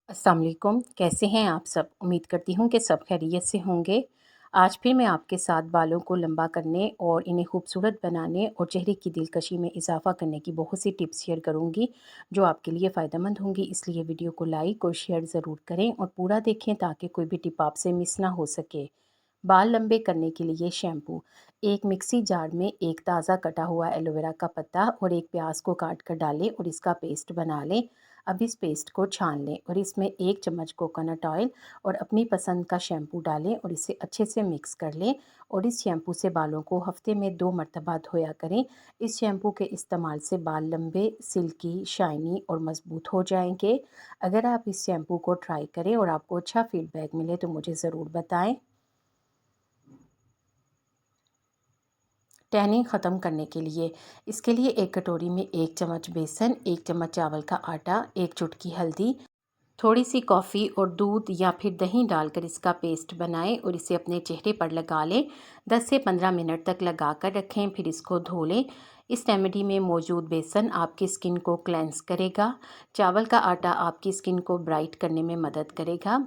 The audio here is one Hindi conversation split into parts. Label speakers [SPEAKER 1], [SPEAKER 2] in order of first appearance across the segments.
[SPEAKER 1] अस्सलाम वालेकुम। कैसे हैं आप सब? उम्मीद करती हूँ कि सब खैरियत से होंगे। आज फिर मैं आपके साथ बालों को लंबा करने और इन्हें खूबसूरत बनाने और चेहरे की दिलकशी में इजाफ़ा करने की बहुत सी टिप्स शेयर करूँगी, जो आपके लिए फ़ायदेमंद होंगी। इसलिए वीडियो को लाइक और शेयर ज़रूर करें और पूरा देखें ताकि कोई भी टिप आपसे मिस ना हो सके। बाल लंबे करने के लिए शैम्पू। एक मिक्सी जार में एक ताज़ा कटा हुआ एलोवेरा का पत्ता और एक प्याज को काट कर डालें और इसका पेस्ट बना लें। अब इस पेस्ट को छान लें और इसमें 1 चम्मच कोकोनट ऑयल और अपनी पसंद का शैम्पू डालें और इसे अच्छे से मिक्स कर लें और इस शैम्पू से बालों को हफ्ते में 2 मरतबा धोया करें। इस शैम्पू के इस्तेमाल से बाल लंबे, सिल्की, शाइनी और मज़बूत हो जाएंगे। अगर आप इस शैम्पू को ट्राई करें और आपको अच्छा फीडबैक मिले तो मुझे ज़रूर बताएं। टैनिंग ख़त्म करने के लिए इसके लिए एक कटोरी में 1 चम्मच बेसन, 1 चम्मच चावल का आटा, 1 चुटकी हल्दी, थोड़ी सी कॉफ़ी और दूध या फिर दही डालकर इसका पेस्ट बनाएं और इसे अपने चेहरे पर लगा लें। 10 से 15 मिनट तक लगा कर रखें, फिर इसको धो लें। इस रेमेडी में मौजूद बेसन आपकी स्किन को क्लेंस करेगा। चावल का आटा आपकी स्किन को ब्राइट करने में मदद करेगा।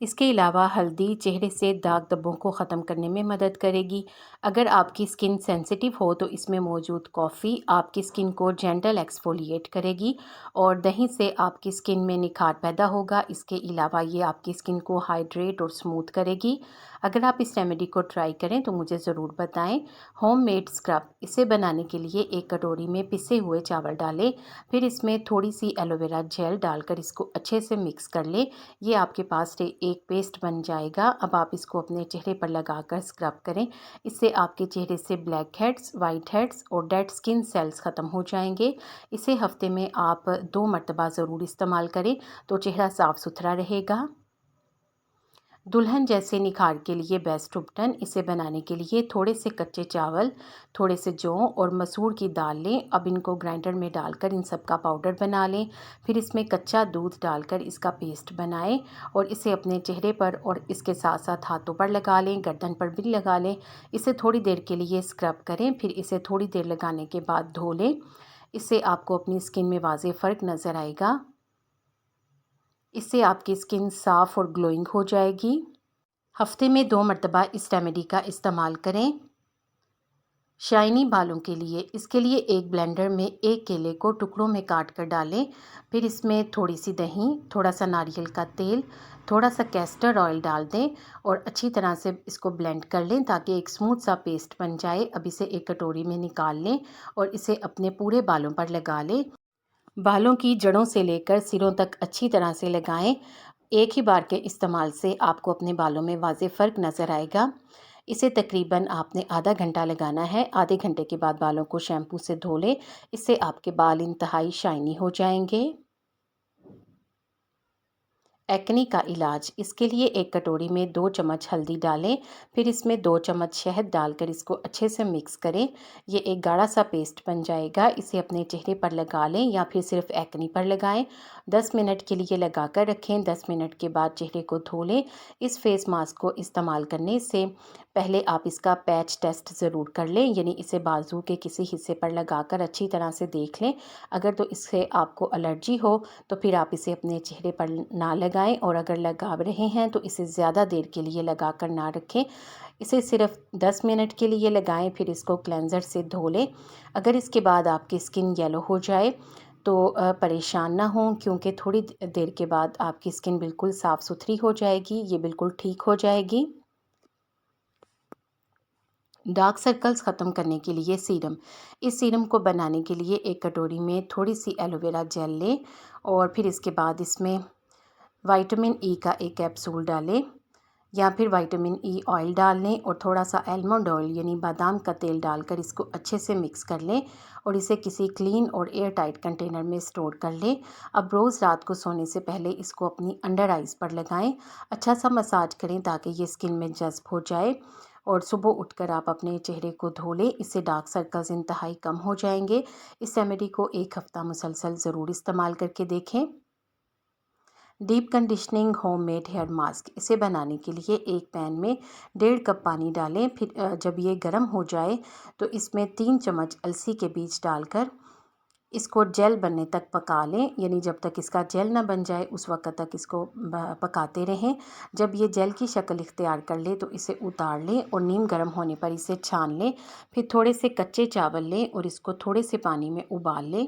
[SPEAKER 1] इसके अलावा हल्दी चेहरे से दाग धब्बों को ख़त्म करने में मदद करेगी। अगर आपकी स्किन सेंसिटिव हो तो इसमें मौजूद कॉफ़ी आपकी स्किन को जेंटल एक्सफोलिएट करेगी और दही से आपकी स्किन में निखार पैदा होगा। इसके अलावा ये आपकी स्किन को हाइड्रेट और स्मूथ करेगी। अगर आप इस रेमेडी को ट्राई करें तो मुझे ज़रूर बताएं। होममेड स्क्रब इसे बनाने के लिए एक कटोरी में पिसे हुए चावल डालें, फिर इसमें थोड़ी सी एलोवेरा जेल डालकर इसको अच्छे से मिक्स कर लें। ये आपके पास से एक पेस्ट बन जाएगा। अब आप इसको अपने चेहरे पर लगाकर स्क्रब करें। इससे आपके चेहरे से ब्लैक हेड्स, वाइट हेड्स और डेड स्किन सेल्स ख़त्म हो जाएंगे। इसे हफ्ते में आप 2 मरतबा ज़रूर इस्तेमाल करें तो चेहरा साफ़ सुथरा रहेगा। दुल्हन जैसे निखार के लिए बेस्ट उपटन इसे बनाने के लिए थोड़े से कच्चे चावल, थोड़े से जौ और मसूर की दाल लें। अब इनको ग्राइंडर में डालकर इन सब का पाउडर बना लें। फिर इसमें कच्चा दूध डालकर इसका पेस्ट बनाएं और इसे अपने चेहरे पर और इसके साथ साथ हाथों पर लगा लें, गर्दन पर भी लगा लें। इसे थोड़ी देर के लिए स्क्रब करें, फिर इसे थोड़ी देर लगाने के बाद धो लें। इससे आपको अपनी स्किन में वाज़ेह फ़र्क नज़र आएगा। इससे आपकी स्किन साफ़ और ग्लोइंग हो जाएगी। हफ्ते में 2 मरतबा इस रेमेडी का इस्तेमाल करें। शाइनी बालों के लिए इसके लिए एक ब्लेंडर में एक केले को टुकड़ों में काट कर डालें। फिर इसमें थोड़ी सी दही, थोड़ा सा नारियल का तेल, थोड़ा सा कैस्टर ऑयल डाल दें और अच्छी तरह से इसको ब्लेंड कर लें ताकि एक स्मूथ सा पेस्ट बन जाए। अब इसे एक कटोरी में निकाल लें और इसे अपने पूरे बालों पर लगा लें। बालों की जड़ों से लेकर सिरों तक अच्छी तरह से लगाएं। एक ही बार के इस्तेमाल से आपको अपने बालों में वाज़ेह फ़र्क नज़र आएगा। इसे तकरीबन आपने आधा घंटा लगाना है। आधे घंटे के बाद बालों को शैम्पू से धो लें। इससे आपके बाल इंतहाई शाइनी हो जाएंगे। एक्ने का इलाज इसके लिए एक कटोरी में 2 चम्मच हल्दी डालें, फिर इसमें 2 चम्मच शहद डालकर इसको अच्छे से मिक्स करें। ये एक गाढ़ा सा पेस्ट बन जाएगा। इसे अपने चेहरे पर लगा लें या फिर सिर्फ एक्ने पर लगाएं। 10 मिनट के लिए लगा कर रखें। 10 मिनट के बाद चेहरे को धो लें। इस फेस मास्क को इस्तेमाल करने से पहले आप इसका पैच टेस्ट ज़रूर कर लें, यानी इसे बाजू के किसी हिस्से पर लगाकर अच्छी तरह से देख लें। अगर तो इससे आपको एलर्जी हो तो फिर आप इसे अपने चेहरे पर ना लगाएं और अगर लगा रहे हैं तो इसे ज़्यादा देर के लिए लगा कर ना रखें। इसे सिर्फ 10 मिनट के लिए लगाएं, फिर इसको क्लेंज़र से धो लें। अगर इसके बाद आपकी स्किन येलो हो जाए तो परेशान ना हों, क्योंकि थोड़ी देर के बाद आपकी स्किन बिल्कुल साफ़ सुथरी हो जाएगी, ये बिल्कुल ठीक हो जाएगी। डार्क सर्कल्स ख़त्म करने के लिए सीरम। इस सीरम को बनाने के लिए एक कटोरी में थोड़ी सी एलोवेरा जेल लें और फिर इसके बाद इसमें विटामिन ई का एक कैप्सूल डालें या फिर विटामिन ई ऑयल डाल लें और थोड़ा सा आलमंड ऑयल यानी बादाम का तेल डालकर इसको अच्छे से मिक्स कर लें और इसे किसी क्लीन और एयर टाइट कंटेनर में स्टोर कर लें। अब रोज़ रात को सोने से पहले इसको अपनी अंडर आइज़ पर लगाएं। अच्छा सा मसाज करें ताकि ये स्किन में जज़्ब हो जाए और सुबह उठकर आप अपने चेहरे को धो लें। इससे डार्क सर्कल्स इंतहाई कम हो जाएंगे। इस रेमेडी को 1 हफ़्ता मुसलसल ज़रूर इस्तेमाल करके देखें। Deep conditioning homemade hair mask इसे बनाने के लिए एक पैन में 1.5 कप पानी डालें। फिर जब ये गर्म हो जाए तो इसमें 3 चम्मच अलसी के बीज डालकर इसको जेल बनने तक पका लें, यानी जब तक इसका जेल ना बन जाए उस वक्त तक इसको पकाते रहें। जब ये जेल की शक्ल इख्तियार कर ले तो इसे उतार लें और नीम गर्म होने पर इसे छान लें। फिर थोड़े से कच्चे चावल लें और इसको थोड़े से पानी में उबाल लें।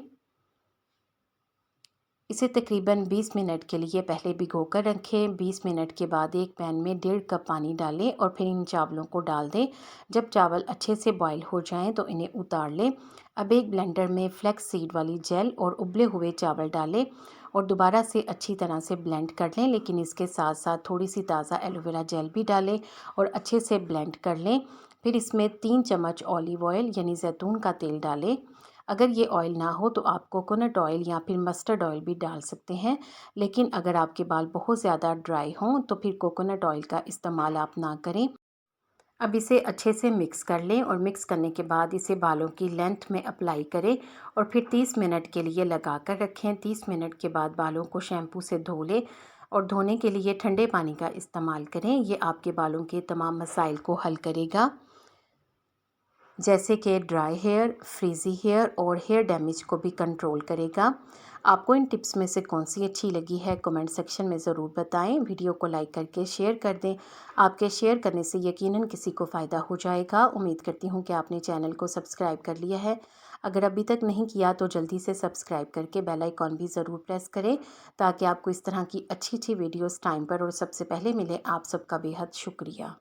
[SPEAKER 1] इसे तकरीबन 20 मिनट के लिए पहले भिगो कर रखें। 20 मिनट के बाद एक पैन में 1.5 कप पानी डालें और फिर इन चावलों को डाल दें। जब चावल अच्छे से बॉईल हो जाएं तो इन्हें उतार लें। अब एक ब्लेंडर में फ्लैक्स सीड वाली जेल और उबले हुए चावल डालें और दोबारा से अच्छी तरह से ब्लेंड कर लें, लेकिन इसके साथ साथ थोड़ी सी ताज़ा एलोवेरा जेल भी डालें और अच्छे से ब्लेंड कर लें। फिर इसमें 3 चम्मच ऑलिव ऑयल यानी जैतून का तेल डालें। अगर ये ऑयल ना हो तो आप कोकोनट ऑयल या फिर मस्टर्ड ऑयल भी डाल सकते हैं, लेकिन अगर आपके बाल बहुत ज़्यादा ड्राई हों तो फिर कोकोनट ऑयल का इस्तेमाल आप ना करें। अब इसे अच्छे से मिक्स कर लें और मिक्स करने के बाद इसे बालों की लेंथ में अप्लाई करें और फिर 30 मिनट के लिए लगा कर रखें। 30 मिनट के बाद बालों को शैम्पू से धो लें और धोने के लिए ठंडे पानी का इस्तेमाल करें। ये आपके बालों के तमाम मसाइल को हल करेगा, जैसे कि ड्राई हेयर, फ्रीज़ी हेयर और हेयर डैमेज को भी कंट्रोल करेगा। आपको इन टिप्स में से कौन सी अच्छी लगी है कमेंट सेक्शन में ज़रूर बताएं। वीडियो को लाइक करके शेयर कर दें। आपके शेयर करने से यकीनन किसी को फ़ायदा हो जाएगा। उम्मीद करती हूँ कि आपने चैनल को सब्सक्राइब कर लिया है। अगर अभी तक नहीं किया तो जल्दी से सब्सक्राइब करके बेल आइकॉन भी ज़रूर प्रेस करें, ताकि आपको इस तरह की अच्छी अच्छी वीडियोज़ टाइम पर और सबसे पहले मिले। आप सबका बेहद शुक्रिया।